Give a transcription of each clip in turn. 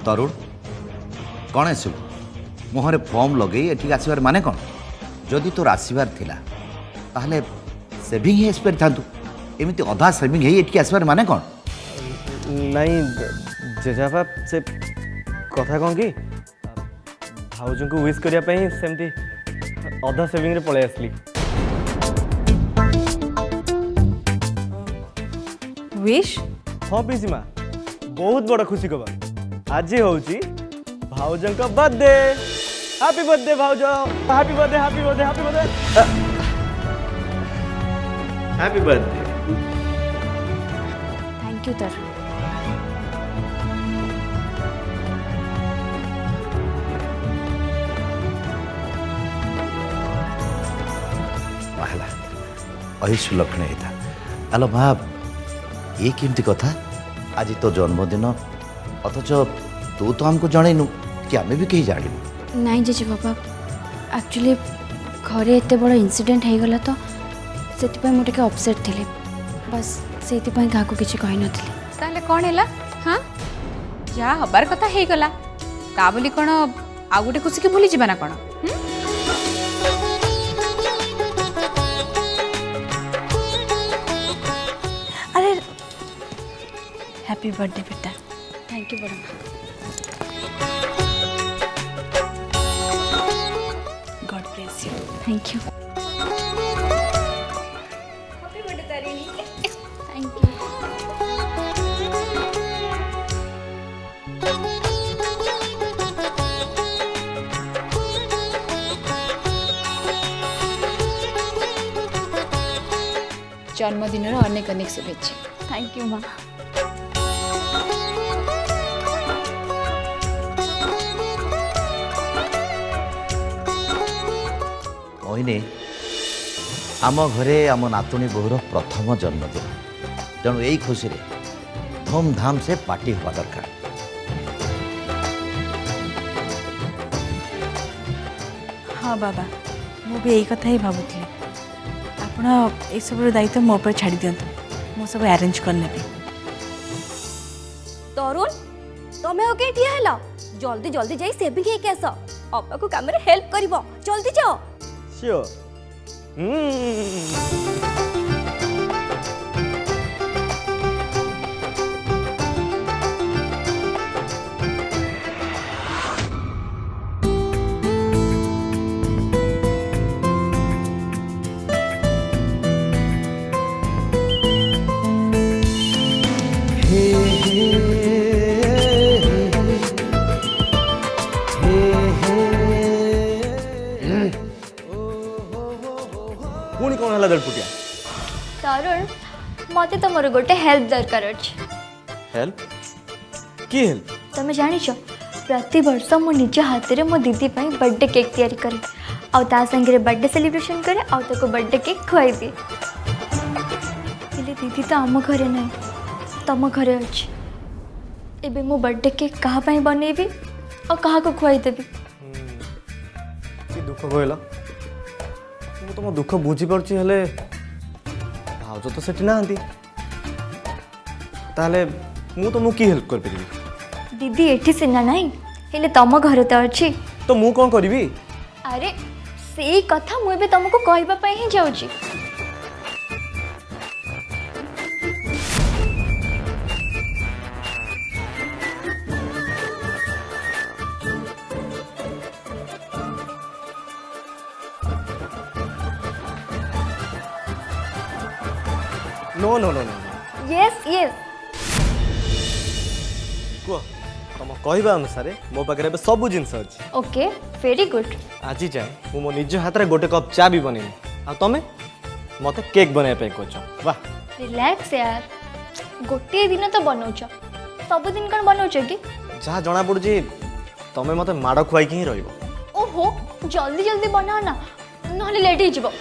तरुण कौन आसु मुहर फॉर्म लगे एठी आसबार माने कौन जदि तोर आसबार थिला ताहले सेविंग ही आसपार थांतु एमती अधा सेविंग ही एठी आसबार माने कौन नहीं जेजाबा से कथा कौन कि भाउज को विश करने सेमती अधा सेविंग रे पळे आसली विश हाँ पिसीमा बहुत बड़ा खुशी खबर आज होची भाउज का बर्थडे हैप्पी बर्थडे भाउज happy birthday happy birthday happy birthday happy birthday thank you Tarun पहला अहिसु लक्षण था आलो माँ ये केमती कथा आज तो जन्मदिन अथच तू तो हमको जनइनु कि आमे भी कहीं जानिनु नहीं जेजे बाबा एक्चुअली घरे एत बड़ इनसीडेंट हो गला तो से मुझे अपसेट थी बस से क्या किसी कही नी ताहले कौन है हाँ जहाँ हबार कथा हो गला ता बोली कौन आउ गोटे खुशी की भूली जाना ना कौन अरे हैप्पी बर्थडे बेटा थैंक यू बड़ा God bless you thank you happy birthday Tarini thank you जन्मदिन अनेक अनेक शुभेच्छा थैंक यू माँ मोहिनी आम घरे आम नातुणी बोहर प्रथम जन्मदिन तेणु यही खुशी धूमधाम से पार्टी हवा दरकार हाँ बाबा मु भी यही कथा ही भावुली आपण ये सब दायित्व मो पर छाड़ी दिंतु मु सब अरेंज कर नेबी तरुण तमे हो के ठिया हेला जल्दी जल्दी जाई सेविंग हे के आस अपा को काम रे हेल्प करबो जल्दी जाओ श्योर पुणी कौन है दड़पुटिया तरुण मते तमर गोटे हेल्प दरकार अछि हेल्प की हेल्प तमे जानि छ प्रति वर्ष मो निज हाथ रे मो दीदी पई बर्थडे केक तैयारी करे आ ता संगे रे बर्थडे सेलिब्रेशन करे आ ताको बर्थडे केक खुआई दे दीदी तो आम घरे नहीं तम घरे अछि एबे मो बर्थडे केक कहा पई बनेबी और कहा को खुआई देबी की दुख कहला मु तुम दुख बुझी पड़ची हेले भाउज तो सेठी नांती ताले मु तुमको की हेल्प कर परिबी दीदी एठी सिना नहीं हेले तम घरे तो अछि तो मु कौन करिबी अरे सेई कथा मु एबे तुमको कहबा पई ही जाउची no no no no yes yes कुह तुम कहवा अनुसार मो पाखे सब जिनस अच्छी ओके वेरी गुड आज जाए मु मो निज हाथ में गोटे कप चा भी बनेनी आ तमें मत केक बनवाई कह वाह रिलैक्स यार गोटे दिन तो बनाउछ सब दिन कौन बनाउछ कि जहाँ जना पड़ी तमें मत माड़ खुआई ही रहिबो ओहो जल्दी जल्दी बनाओ ना नहले लेट ही जीवो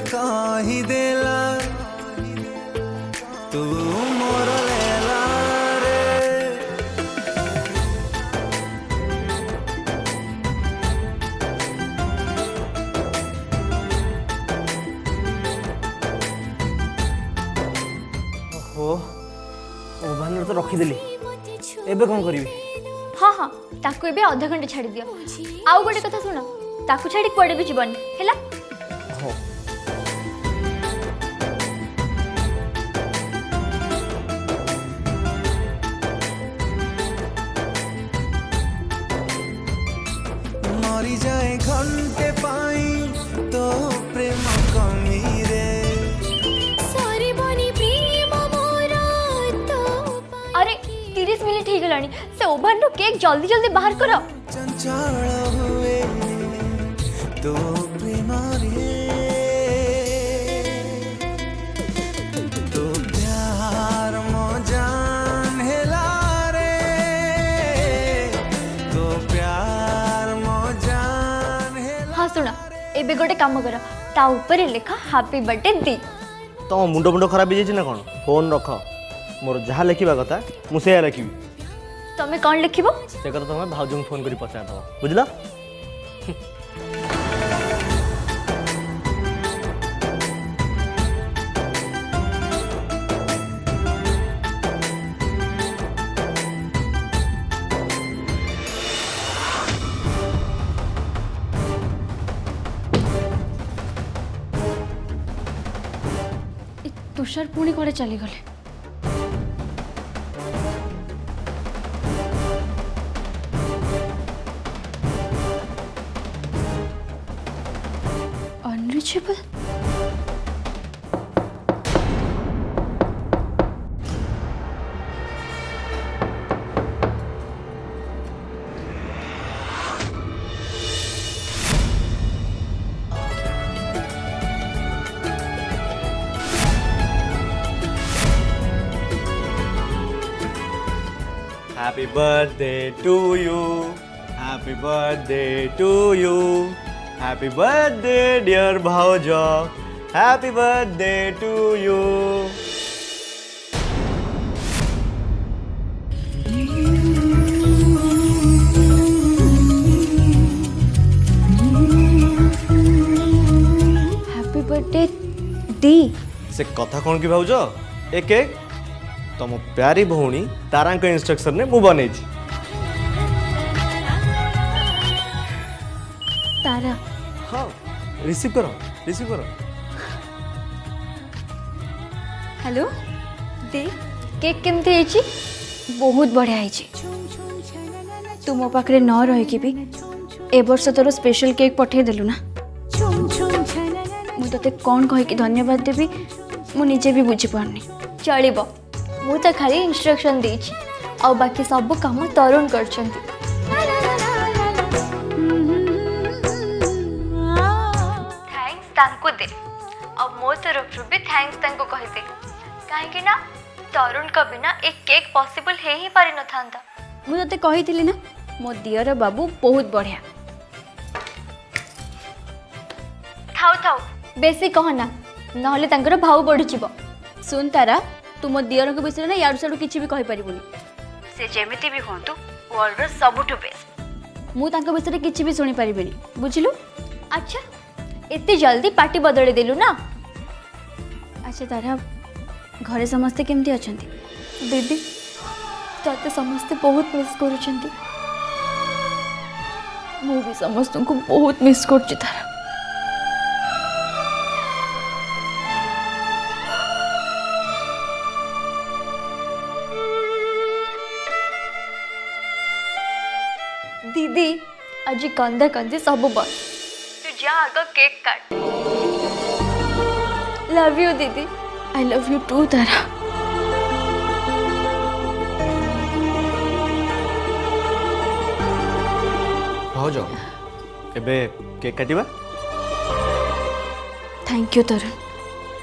कही देला तू मोर लेला रे ଓହୋ ଓଭାନରେ ତ ରଖିଦେଲି ଏବେ କ'ଣ କରିବି? हाँ हाँ ताकू एबे आधा घंटे छाड़ी दियो आउ गोटे कथा सुन ताकू छाड़ी कुआडे भी जीवन हैला ହଁ मरी जाए घंटे पाई तो प्रेम कमी रे अरे 30 मिनिट ही गलानी से ओवन रो केक जल्दी जल्दी बाहर करो चंचल हुए तो प्रेम रे तो प्यार मो जान हेला रे तो प्यार मो जान हेला हाँ सुना एबे गोटे काम करो ता ऊपर लिखा हैप्पी बर्थडे दी ତମ ମୁଣ୍ଡ ମୁଣ୍ଡ ଖରାପ ହେଇଯାଇଛି ନା କ'ଣ? ଫୋନ୍ ରଖ ମୋର ଯାହା ଲେଖିବା କଥା ମୁଁ ସେଇଆ ଲେଖିବି। तमे कौन लिखिबो ସେ କଥା ତମେ ଭାଉଜଙ୍କୁ ଫୋନ୍ କରି ପଚାରିଦେବ ବୁଝିଲ? तुषार पुणी कड़े चली गले unreachable Happy birthday to you. Happy birthday to you. Happy birthday dear Bhauja. Happy birthday to you. Happy birthday दी से कथा कौन की भाउज ए केक तुम प्यारी भौणी तारा इंस्ट्रक्शन ने मु बनै छी। तारा हाँ रिसीव करो रिसीव करो। हेलो दी केक केमती हेची बहुत बढ़िया है तू मो पाखे न रही भी ए वर्ष तोर स्पेशल केक पठे देलु ना मुझे कौन कहीकि धन्यवाद देवी मु निजे भी बुझी पारनी चलिबो मु तो खाली इंस्ट्रक्शन देछि और बाकी सब काम तरुण करछंती थैंक्स तांको दे और मो तरफ भी थैंक्स तांको कहि दे काहे ना तरुण का बिना एक केक पॉसिबल हे ही पारि न थांता मुझे कही ना मो दियर बाबू बहुत बढ़िया थाउ थाउ बेसी कहना नहले तांकर भाव बढ़ी जीवो सुन तारा तू मो दियर के विषय ना यार साडू किछि भी कहि परिबुनी से जेमिति भी होंतु वर्ल्ड रो सबुठु बेस्ट मु तांका विषय किछि भी सुनी परिबेनी बुझिलु। अच्छा इतनी जल्दी पार्टी बदली देलु ना अच्छा तारा घरे समस्ते केमती अछंती दीदी ताते समस्ते बहुत मिस करूछंती मु भी समस्त को बहुत मिस करछि तारा दीदी आज कंदा कंदी सब बंद तू जा आग केक काट लव यू दीदी I love you too Tara भाउज एबे केक काटिबा। Thank you Tarun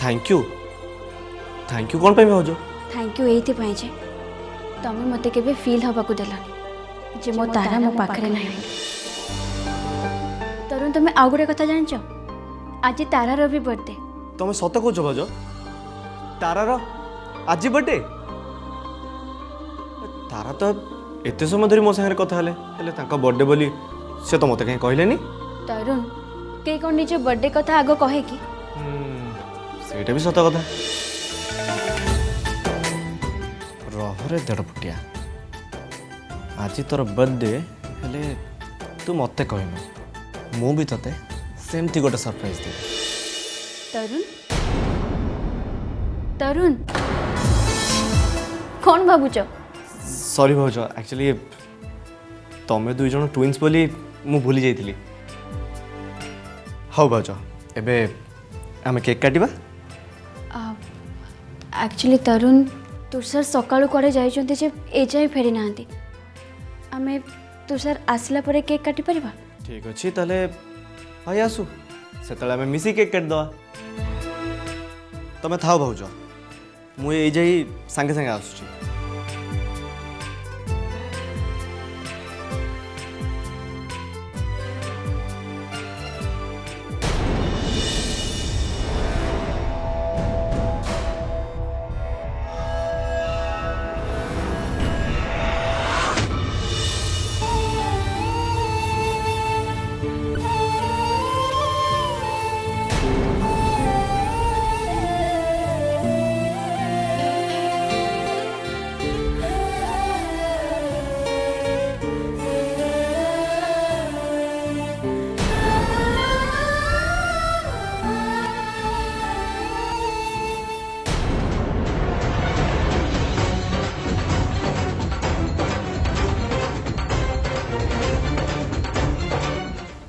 thank you कौन पे भाउज थैंक यू एथि पई जे तमे मते केबे फील हबाकू देलानी जे मो तारा मो पाखरे नाही। तरुण तमे आउ गोटे कथा जानिଛ आज तारार भी बर्थडे तुम सत कौच भाज तारार आज बर्थडे तारा तो एत समय धरी मो सागर कथा हेले बर्थडे बोली से तो मत कहीं कहले तरुण के कौन निज बर्थडे कथा आग कहे कि ସେଇଟା ବି ସତ କଥା ରହରେ ଦେଢ଼ ଫୁଟିଆ ଆଜି ତୋର ବର୍ଥଡେ ହେଲେ ତୁ ମତେ କହିନୁ ମୁଁ ବି ତତେ ସେମିତି ଗୋଟେ ସରପ୍ରାଇଜ ଦେବି तरुण तरुण कौन भावुच ସରି ଭାଉଜ ଆକ୍ଚୁଆଲି ତମେ ଦୁଇ ଜଣ ଟ୍ୱିନ୍ସ ବୋଲି ମୁଁ ଭୁଲି ଯାଇଥିଲି ହଉ ଭାଉଜ ଏବେ ଆମେ କେକ୍ କାଟିବା एक्चुअली तरुण तुषार सकाळु कुआडे जाइछन्ते जे ए जाय फेरी नांती आमे तुषार आसला परे केक काटी परिबा ठीक अच्छे ताले भाई आसु से आम मिसी केक काटिदवा तमें थाओ भाउज मुझे जाई सांगे सांगे आसुची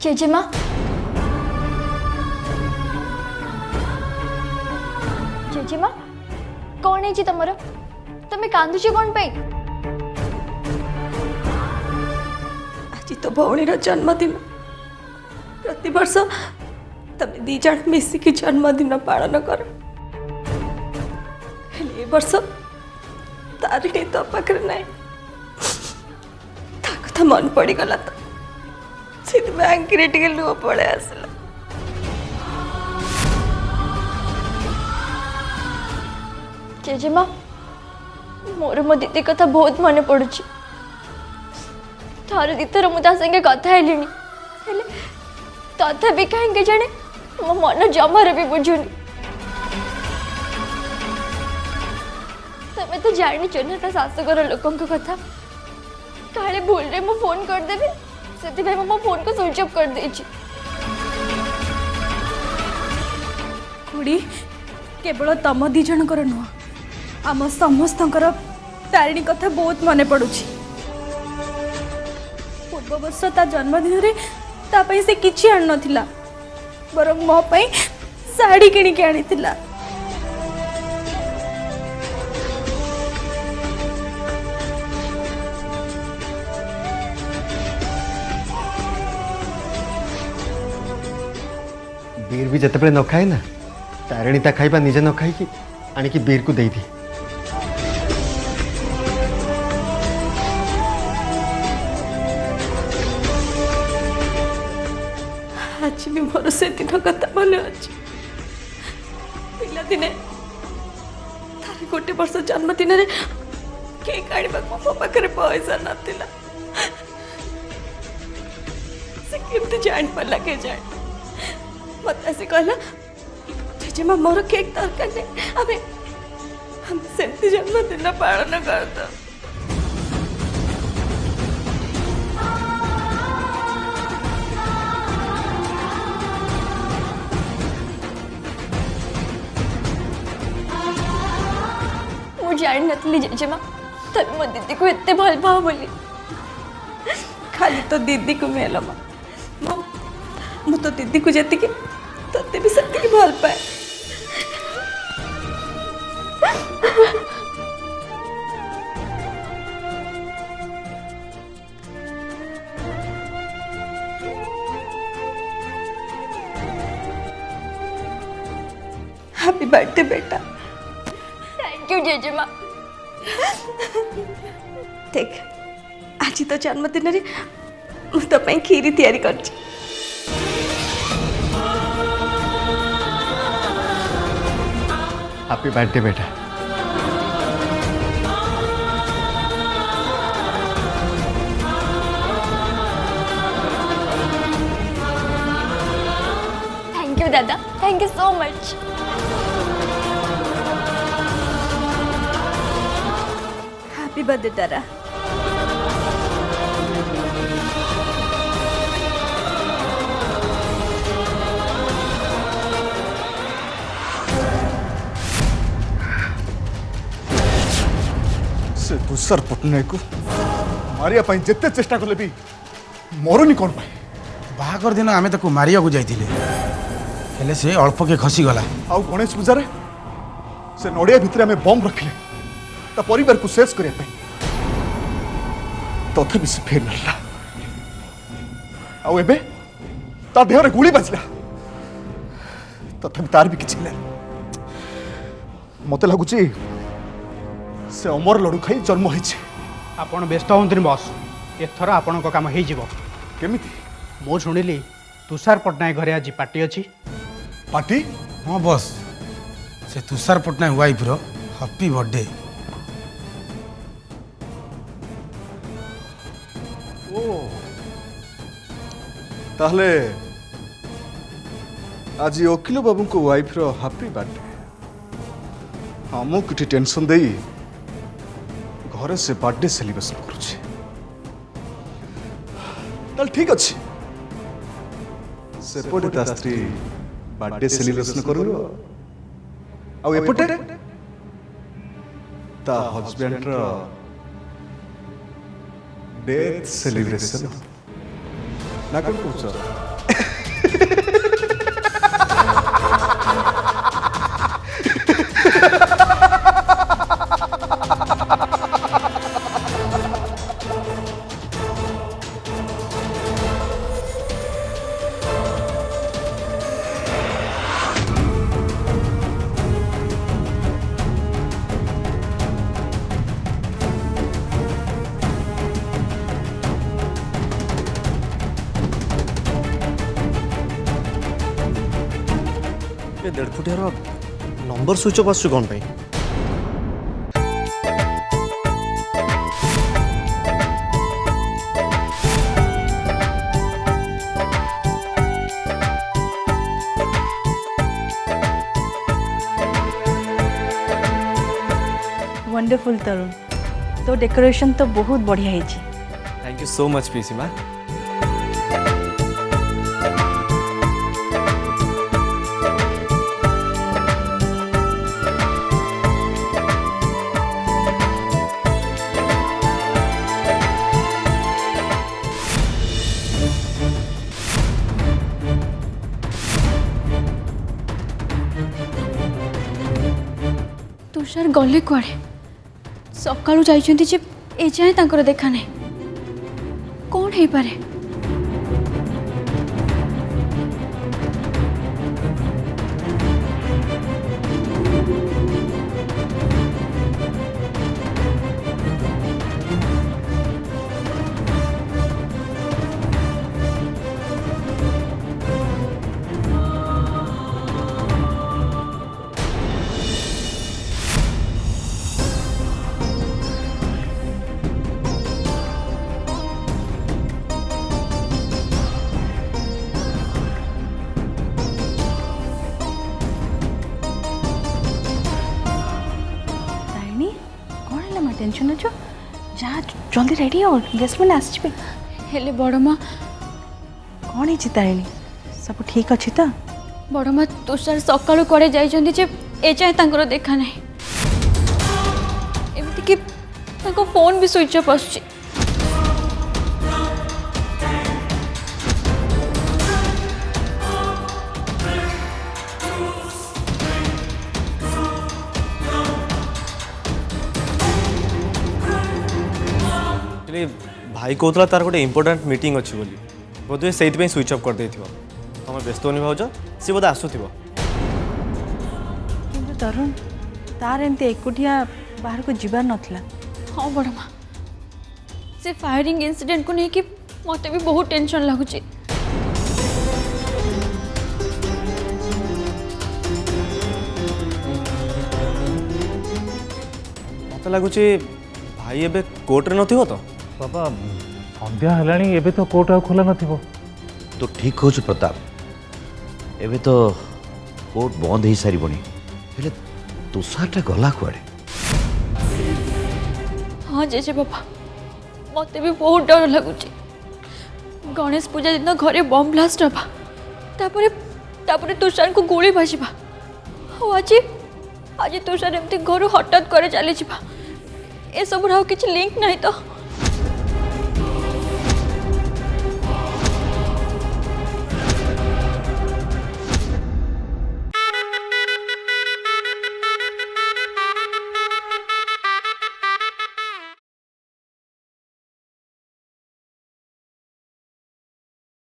जेजेमा जेजेमा कौन है तुमर तुम कांदुच कौन पे आज तो भौणीर जन्मदिन प्रति वर्ष तुम दी जन मिसिकी जन्मदिन पालन कर ए वर्ष तारिणी तो पाखे ना कथा मन पड़गला तो आंखिरे टे लुह पड़े आसला जेजेमा मोर मो दीदी कथा बहुत मन पड़ुची थर दिथर मुझे संगे कथा हेली तथापि कहीं जाने मो मन जमार भी बुझुनी तमें तो जानी ना ता शाशुघर लोकों कथा काले भूल रे मो फोन करदेवी से मो फोन को स्विच ऑफ कर देची खुड़ी केवल तम दी जनकर नुह आम समस्त तारिणी कथा बहुत मन पड़ुची पूर्व वर्ष ता जन्मदिन रे तापाई से किछि आन नथिला बरं मो पई साड़ी किणी के आनिथिला बीर भी जिते न खाए ना तारिणी ता खाइबा निजे न खाई आणिकी बीर को दे दी आज भी मोर से दिन कथा मन अच्छी पिला दिने तार गोटे वर्ष जन्मदिन रे केक आनिबा मो पाखरे पैसा नथिला से केमते जान पड़ला के जान मत ऐसे कहला जेजेमा मोर केक दरकार नहीं हम सेमती जन्मदिन पालन करता मुझे जान नी जेजेमा तुम मो दीदी को एत भल पाओ बोली खाली तो दीदी को मेल मु तो दीदी को जति तते भी सत्य भल पाए हैप्पी बर्थडे बेटा थैंक यू जेजेमा देख आज तो जन्मदिन रे मु तो पई खीरी तैयारी करछि हैप्पी बर्थडे बेटा। थैंक यू दादा, thank you so much. Happy birthday Tara. से तुषार पट्टनायक को मारिया पाई जिते चेष्टा कले भी मरुनी कौन पाई? बाहागर दिन आमे ताको मारिया को जाइथिले हेले से अल्प के खसी गला। आउ गणेश पूजा से नड़िया भितर आमे बम रखिले ता परिवार को शेष करिया पाई, तथापि से फेर मिलला। आउ एबे ता देह रे गुली बाजला, तथापि तार भी किछि ले। मते लागुची से अमर लड़ू खाई जन्म होइछि। आपण व्यस्त हुंतुनी बॉस, एथर आपण काम हो जीवो। केमिति? मो शुणिली तुषार पट्टनायक घरे आज पार्टी अछि। पार्टी? हाँ बस, से तुषार पट्टनायक वाइफ रो हैप्पी बर्थडे। ओ ताहले आज वकील बाबू को वाइफ रो हैप्पी बर्थडे। हमको किसी टेंशन दे घरे से बर्थडे सेलिब्रेशन करुचे। ताल ठीक अच्छे सेपटे ता स्त्री बर्थडे सेलिब्रेशन करू आ एपटे ता हस्बैंड रो डेथ सेलिब्रेशन ना कौन पूछ। ये 1.5 फुटियार नंबर स्विच ऑफ आसु कौन पाई? वंडरफुल तरुण, तो डेकोरेशन तो बहुत बढ़िया है। Thank you so much PC माँ। तुषार गले कुआड़े सकाळू जाइछन्ती जे ए जाए तांकर देखा नहीं कौन है पारे। टेंशन अच्छो जा जल्दी रेडी हो गेस्ट मैंने आसबे। हेले बड़ माँ कौन है तारिणी सब ठीक अच्छी तो? बड़ माँ तुषार सकाळू कुआड़े जाइछन्ती जे ए जाए तांकर देखा नहीं एमती कि तांको फोन भी स्विच ऑफ आसुची। भाई कहला तार गोटे इंपोर्टाट मीटिंग अच्छी बोली बोधे से स्विच ऑफ कर दे तुम व्यस्त होनी भाज सी बोधे आसुव। तरुण तार एमती एकुटिया बाहर को जीवार नथला। हाँ बड़ माँ से फायरिंग इंसिडेंट को लेकिन मत भी बहुत टेंशन लगुच। ମୋତେ ଲାଗୁଛି ଭାଇ ଏବେ କୋର୍ଟରେ ନଥିବ ତ ବାବା ସନ୍ଧ୍ୟା ହେଲାଣି ଏବେ ତ କୋର୍ଟ ଆଉ ଖୋଲା ନଥିବ। ତୁ ଠିକ୍ କହୁଛୁ ପ୍ରତାପ, ଏବେ ତ କୋର୍ଟ ବନ୍ଦ ହେଇସାରିବଣି। ହେଲେ ତୁଷାରଟା ଗଲା କୁଆଡ଼େ? हाँ जेजे बाबा मत भी बहुत डर लगुच। गणेश पूजा दिन घरे बम ब्लास्ट हवा तापर तुषार को गोली बाजवा। आज आज तुषार एमती घर हठात करे चली जा। ए सब किसी लिंक नहीं तो